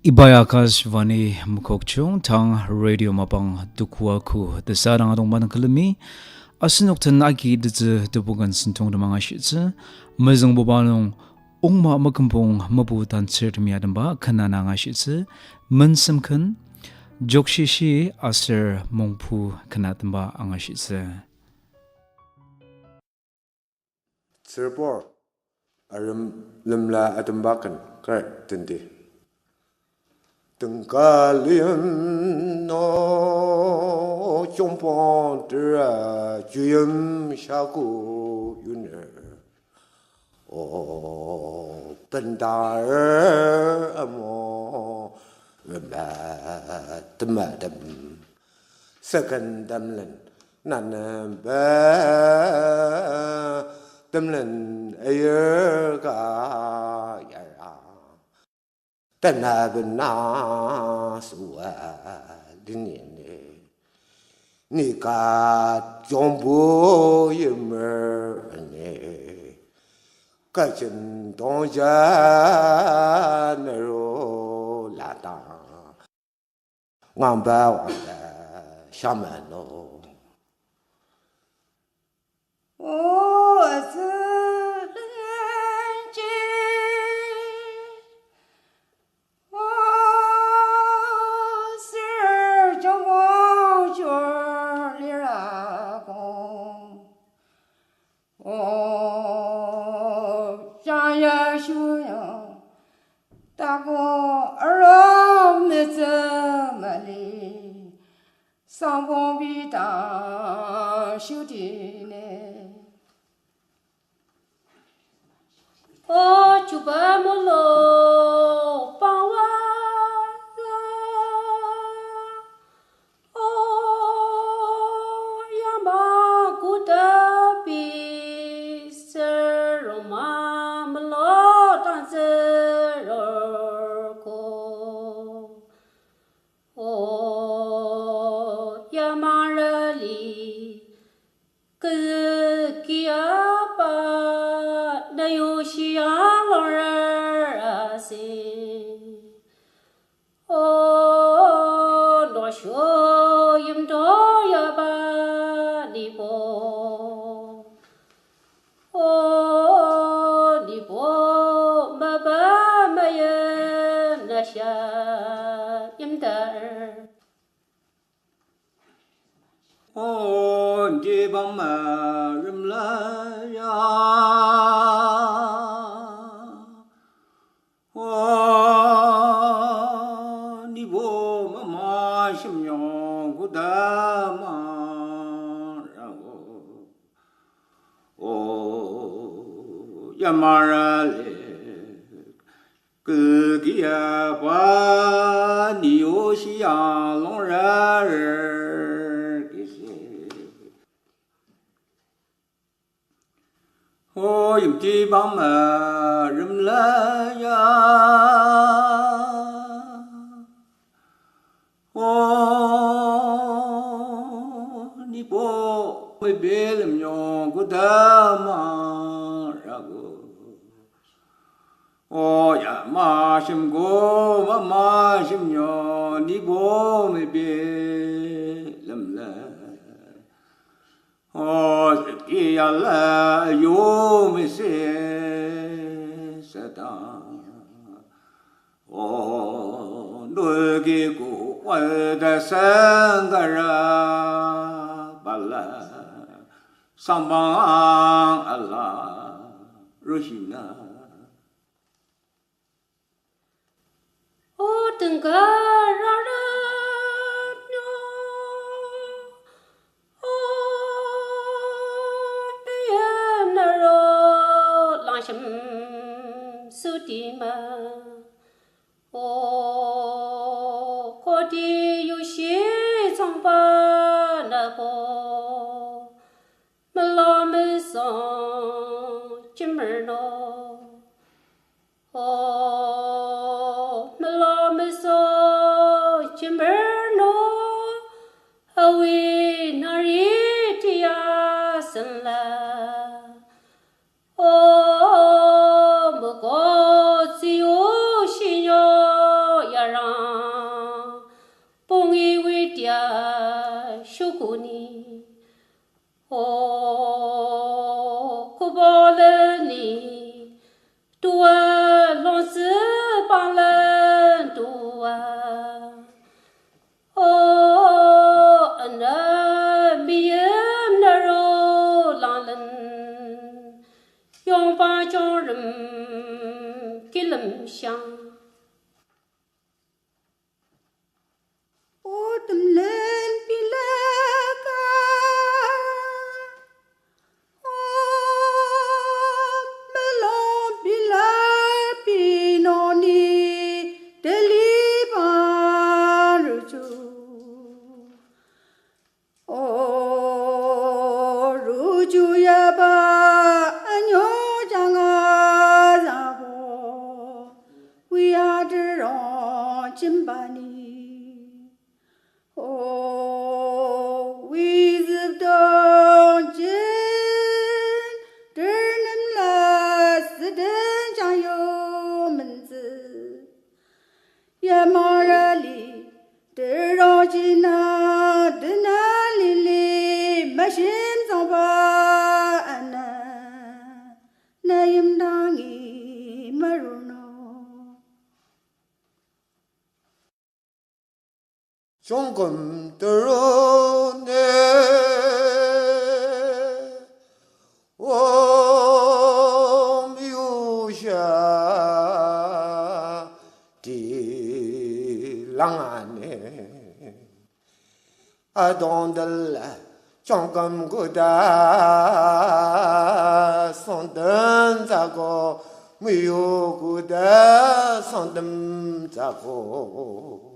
Ibaya Kasvani Mukokchung Tang Radio Mapang Dukwaku the Sarang Adong Banakalami Asinoktan Aki the Bugan Sintong the Mangashitze Mezong Bobanong Ongma Makampong Mabutan Sirmiadamba Kanana Ashitze Mensamkan Jokshishi Aser Mongpu Kanatamba Angashitze Sirpor Limla Adambakan Correct Tindi Tengkalian no Chompon Dra Juyum Shaku Yuner O Pendar Amo Madam Second Damlin Nanamba Damlin Ayerga Yara Tanabna Sua Dinine Nika Jombo Yemerne Kachin Donja Nero Lata Ngamba Shamano Yamarale Kugia Ba Nioshia Longra O Yimti Bama Rimla Ya O Nipo Belim Yon Gudama 오야 마심고 마심요 니고 메베 람라 오 끼야라 요메세 사다 오 너게고 와다 상가라 발라 삼방 알라 루시나 Oh, Melamiso. kubolani tua lonse panglan tua ana biem naro lalan yong pa chorum kilam shang Autumn land pilaka melon pila pinoni delibaruju ruju yaba anyo janga zabo we are the chimbani with the gin, turn last the jayo menzi. Yamarali, the rojina, the nalili, machine zomba, anna, nayim dangi, maruno. 종금 들어내 오미우샤 디랑아네 아동들 종금 구다 손든 자고 미우구다 손든 자고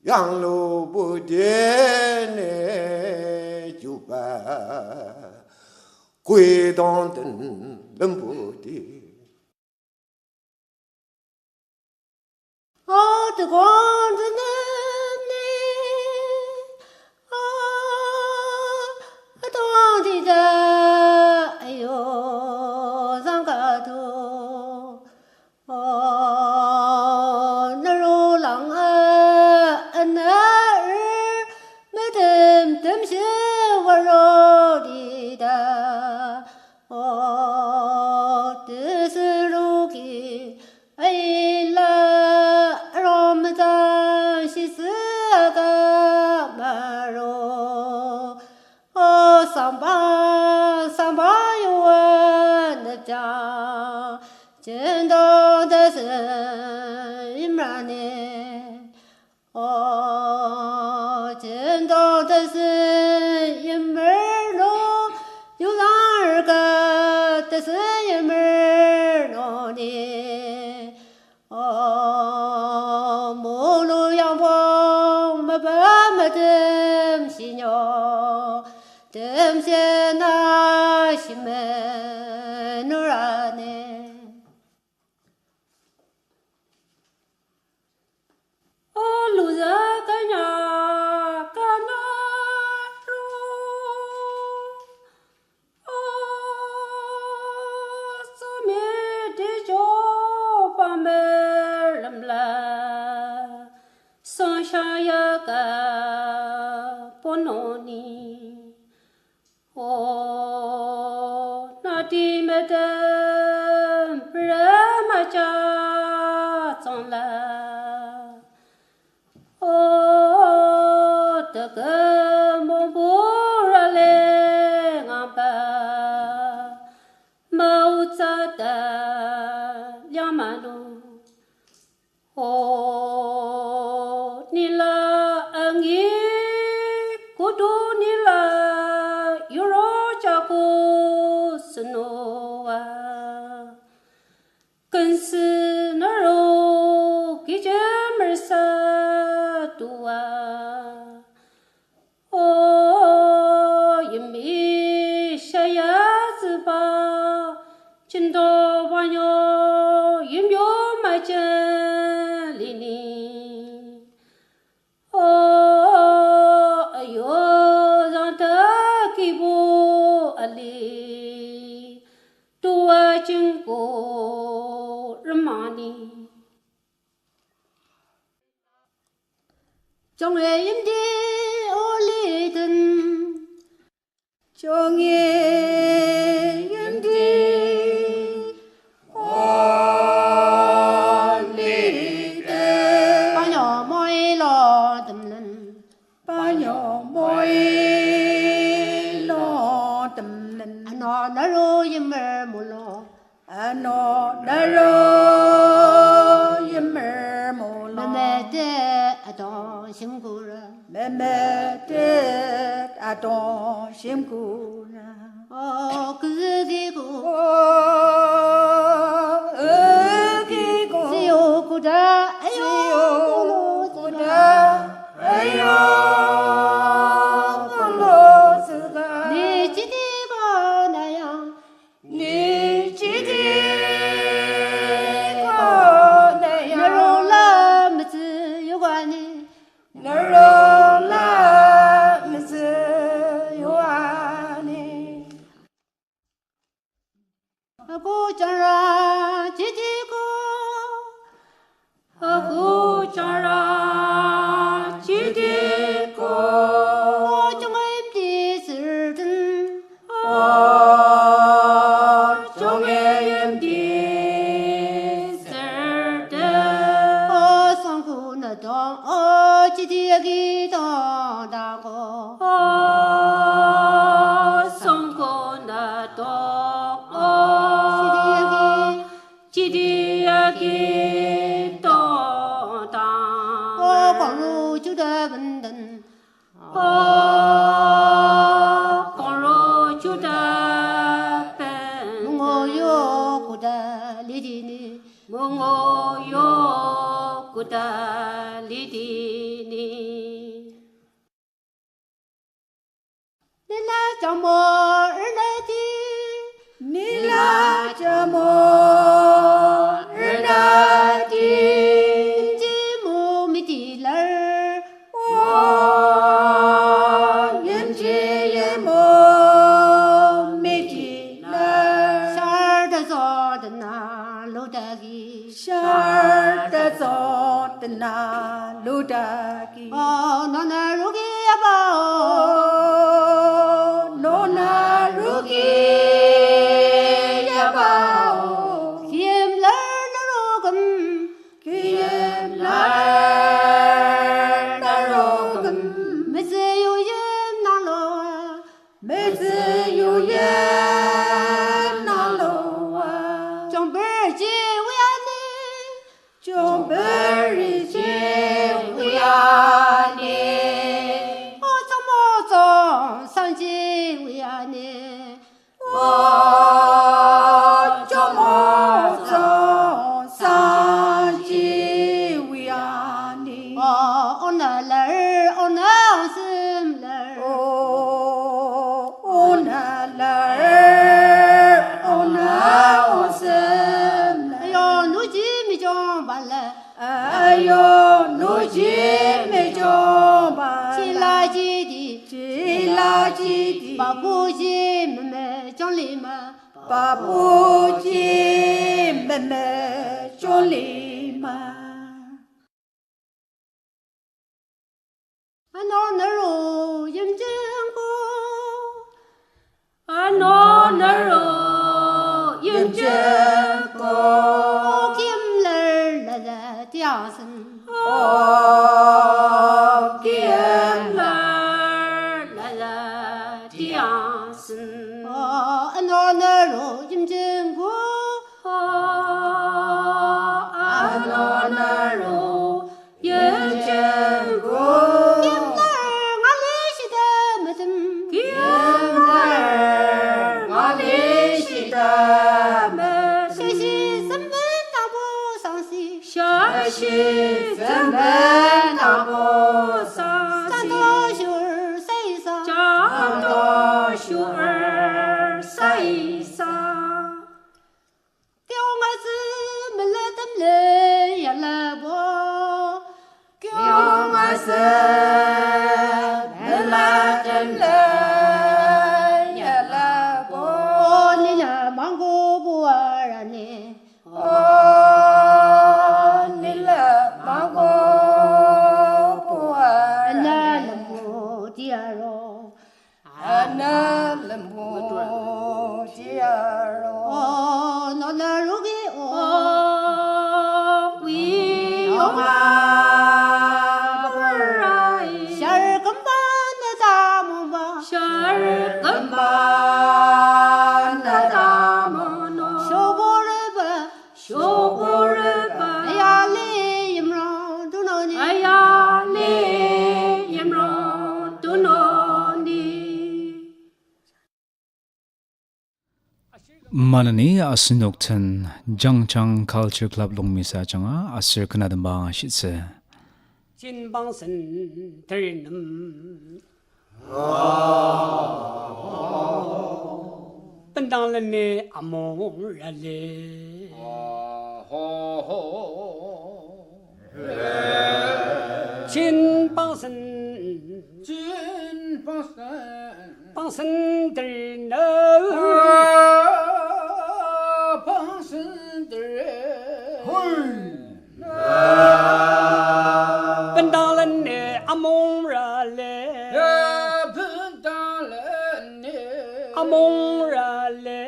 양로 부대네 주바 괴동든 넘부디 정의 연대 올리대 빠녀 모이로 듬는 빠녀 모일로 듬는 너 나로 임을 몰라 아노 나로 임을 몰라 매매대 아동 심구라 매매대 아동 심구나 그기고 어기고 지오구다 지오구다 아요 굴러서가 네 지디가 나야 네 지디가 나야 나로라 무지 요관이 나로라 무슨 요한이 고자라 지디고 고자라 지디고 정임디 슬든 종애염디 슬든 성구나동 지디기 동다고 성구나동 지디기 동다 광루 주다분든 광루 주다분 몽어요 구다 리디니 몽어요 구다 리디니 내나 점모 을라디 니라자모 을라디 지모 미디라 연지의 몸이지나 샤르다서드나 로다기 샤르다서드나 루다기 너나 로기 아바오 노나루기 야바오 기엠라르로금 기엠라르로금 메세요엠 나로 메스유예 나로와 정벌지 우야니 좀 버리지 우야니 어쩌모쩌 산지 우야니 어쩌모저 사지 우야니 오늘날 오나슴날 오나날 오나오슴날 아요 누지미 좀 발라 아요 노지메 좀바 칠라지디 칠라지디 바보지 맴매 정리마 바보지 맴매 쫄리마 너너로 임증고 너너로 임증고 김날 나자 디아슨 기엠라 나자 디아슨 너너로 임증고 너나로 연쟁고 시 zemben 아보사 장도슈 세이사 장도슈 사이사 경아즈 밀레담레 야라보 경아스 멜라템레 야라보 니나 망고 부아라네 닐라 마고 부아 나라모 디아로 아나 샤르금반 다무바 쇼보르바 야리 임로 두노니 Manani asinoktan Jangchang Culture Club longmisa changa asir kanadan ba shitse. 진방선 들는 뻔당런네 아모랄레 진방선 방선 들는 뻔당런네 아모랄레 아모랄레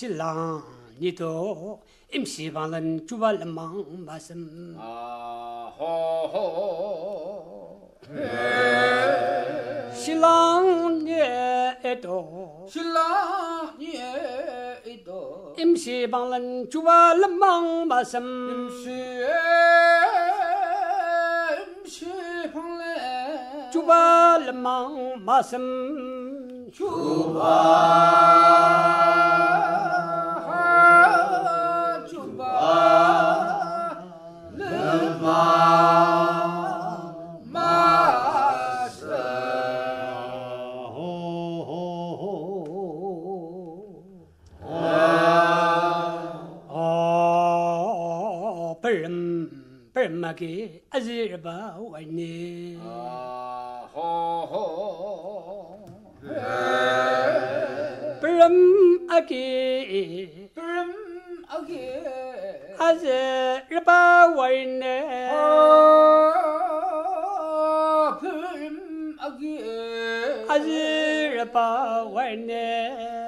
신랑 니도 임시방은 주발망 말씀 신랑 예도 임시방은 주발망 말씀 주발망 말씀 벌마게 아지르바 와이네 벌마게 아지르바 와이네 아지르바 와이네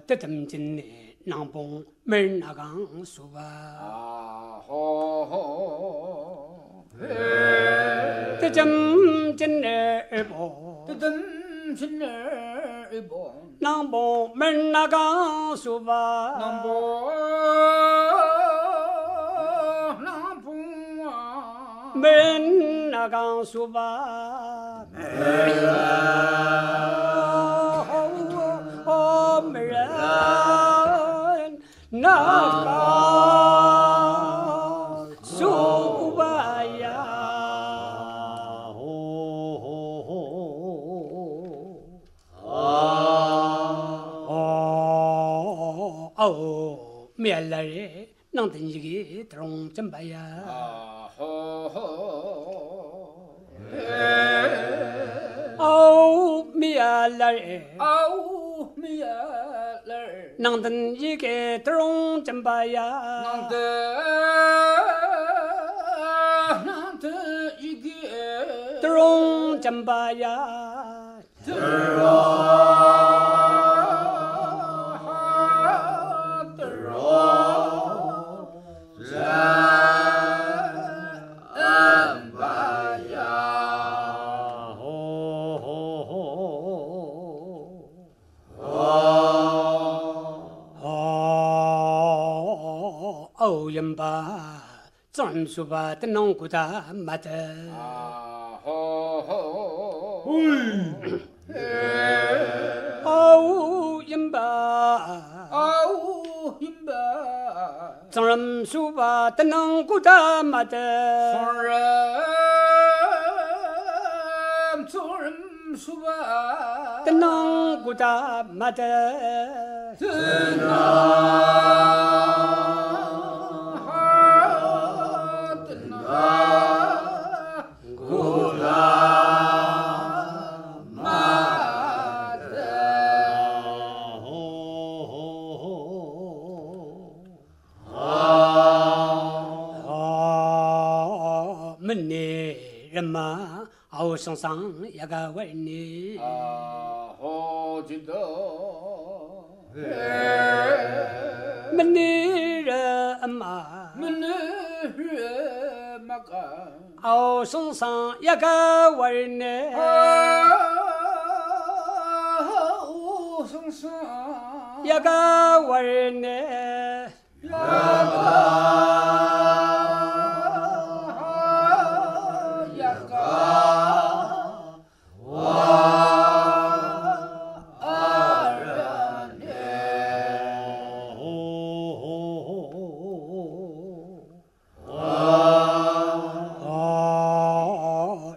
뜻음진네 낭봉 멜나강 수바 뜻음진네 일보 낭봉 멜나강 수바 멜나강 수바 나가 수바야 아우 미알라레 낭든지기 드롱 점바야 아우 미알라레 낭든 이게 드롱 점바야 드롱 점바야 연바 점수바 뜨농구다 마다 아우 연바 점수바 뜨농구다 마다 점수바 뜨는구다 마다人嘛，好生上一个为你好记得，门女人嘛，门人嘛个，好生上一个为你好生上一个为你。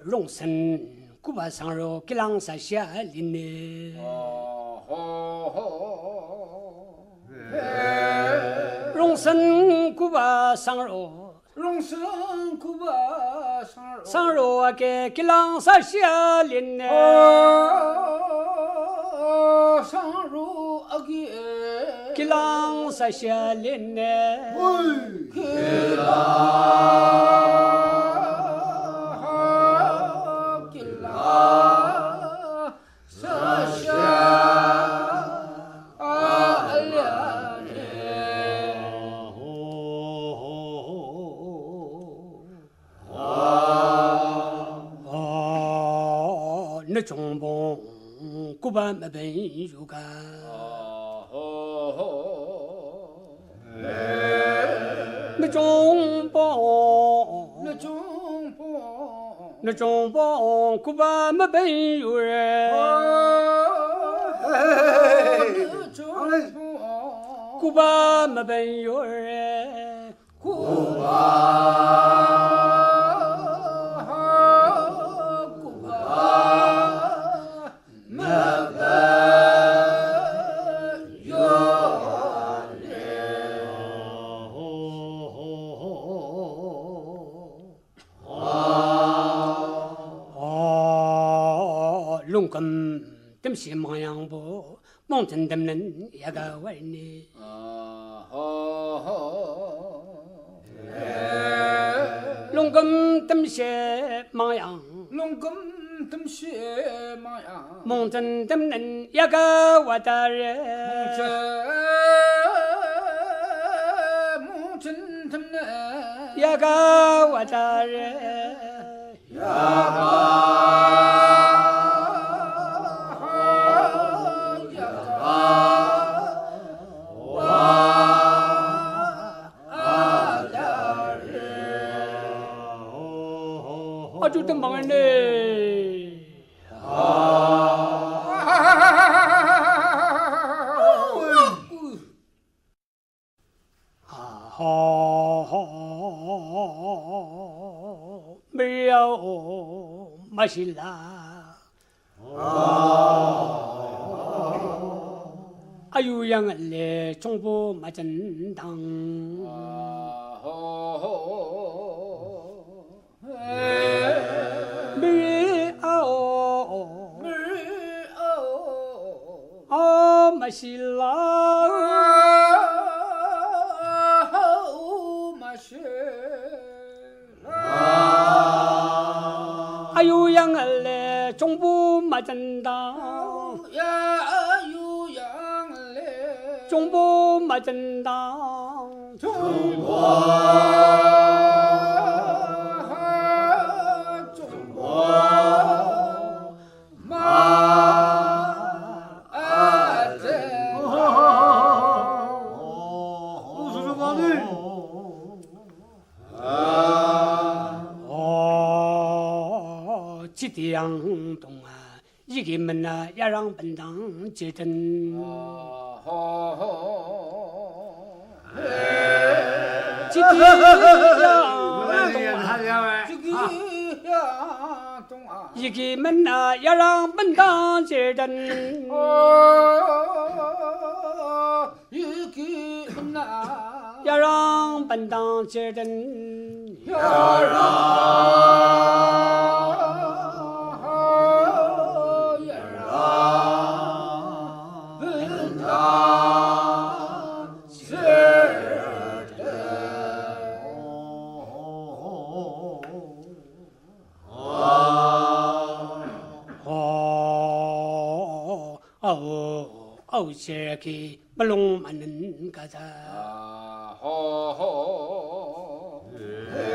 龙生古巴上肉给狼山下林呢，龙生古巴上肉，龙生古巴上肉啊给狼山下林呢，上肉啊给狼山下林呢，给那中邦古巴没本有个，那中邦那中邦古巴没本有人，古巴没本有人，古巴。龙根dem是忙样不，忙真dem人一个为你。龙根dem是忙样，龙根dem是忙样，忙真dem人一个我的人。忙真dem人一个我的人。一个。就这么呢，没有没事啦，哎呦呀，俺嘞从不没正当。没事啦，没事啦。哎呦呀，俺嘞总部没正当，呀呦呀，俺嘞总部没正当，中国。这点东啊，一个门啊，也让本当接真。这点东啊，呀东啊，一个门呐要让本当接人，一个门呐，要让本当接人，要让。这个不龙蛮能干啥？这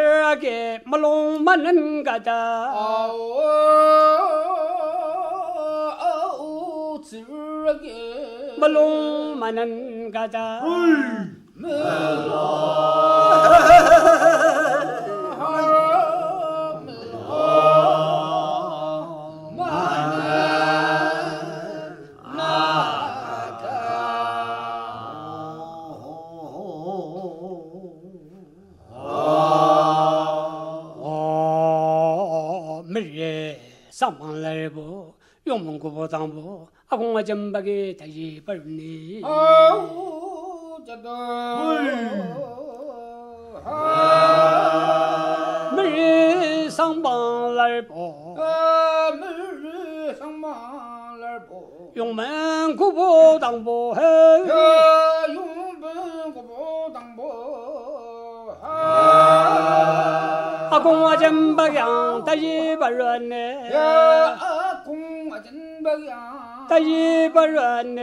个不龙蛮能干啥？不龙蛮能干啥？上班来不，用门过不当不，阿公我真不给他一不呢。这个，每日上班来不，每日上班来不，用门过不当不，用门过不当不。阿公我真不让他一不人呢，阿公我真不让他一不人呢，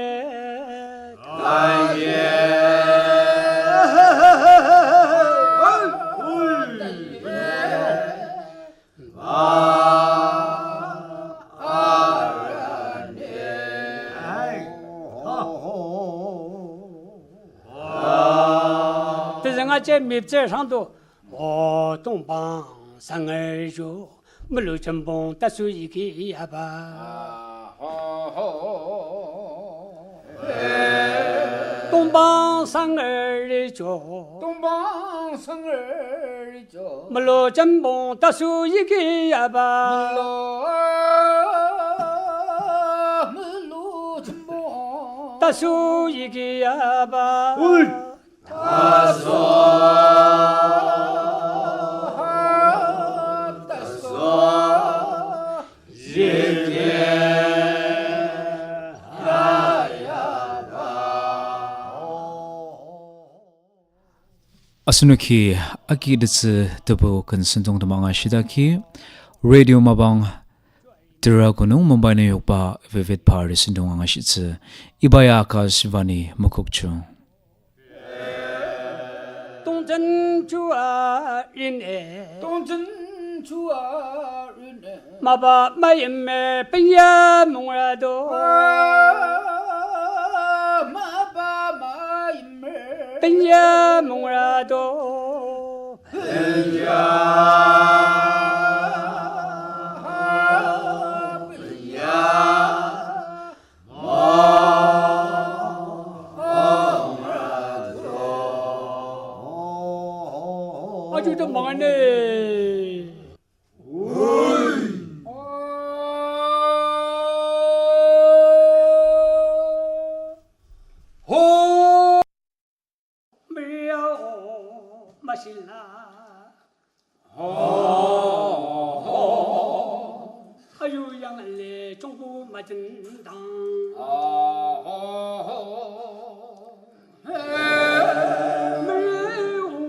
大爷，这人啊在米这上头。东帮三二九，没路成崩，大手一个哑巴。东帮三二九，东帮三二九，没路成崩，大手一个哑巴。没路成崩，大手一个哑巴。他说。Asunuki akiditsi tubu kansintong tamanga shidaki radio mabang Tiragunung Mumbai na yokpa vivid party sintong anga shitsi ibaya akashvani mukukchu 동전 주아 인에 동전 주아 인에 마바 마임메 빈야 몽라도 마바 마임메 빈야 몽라도 빈야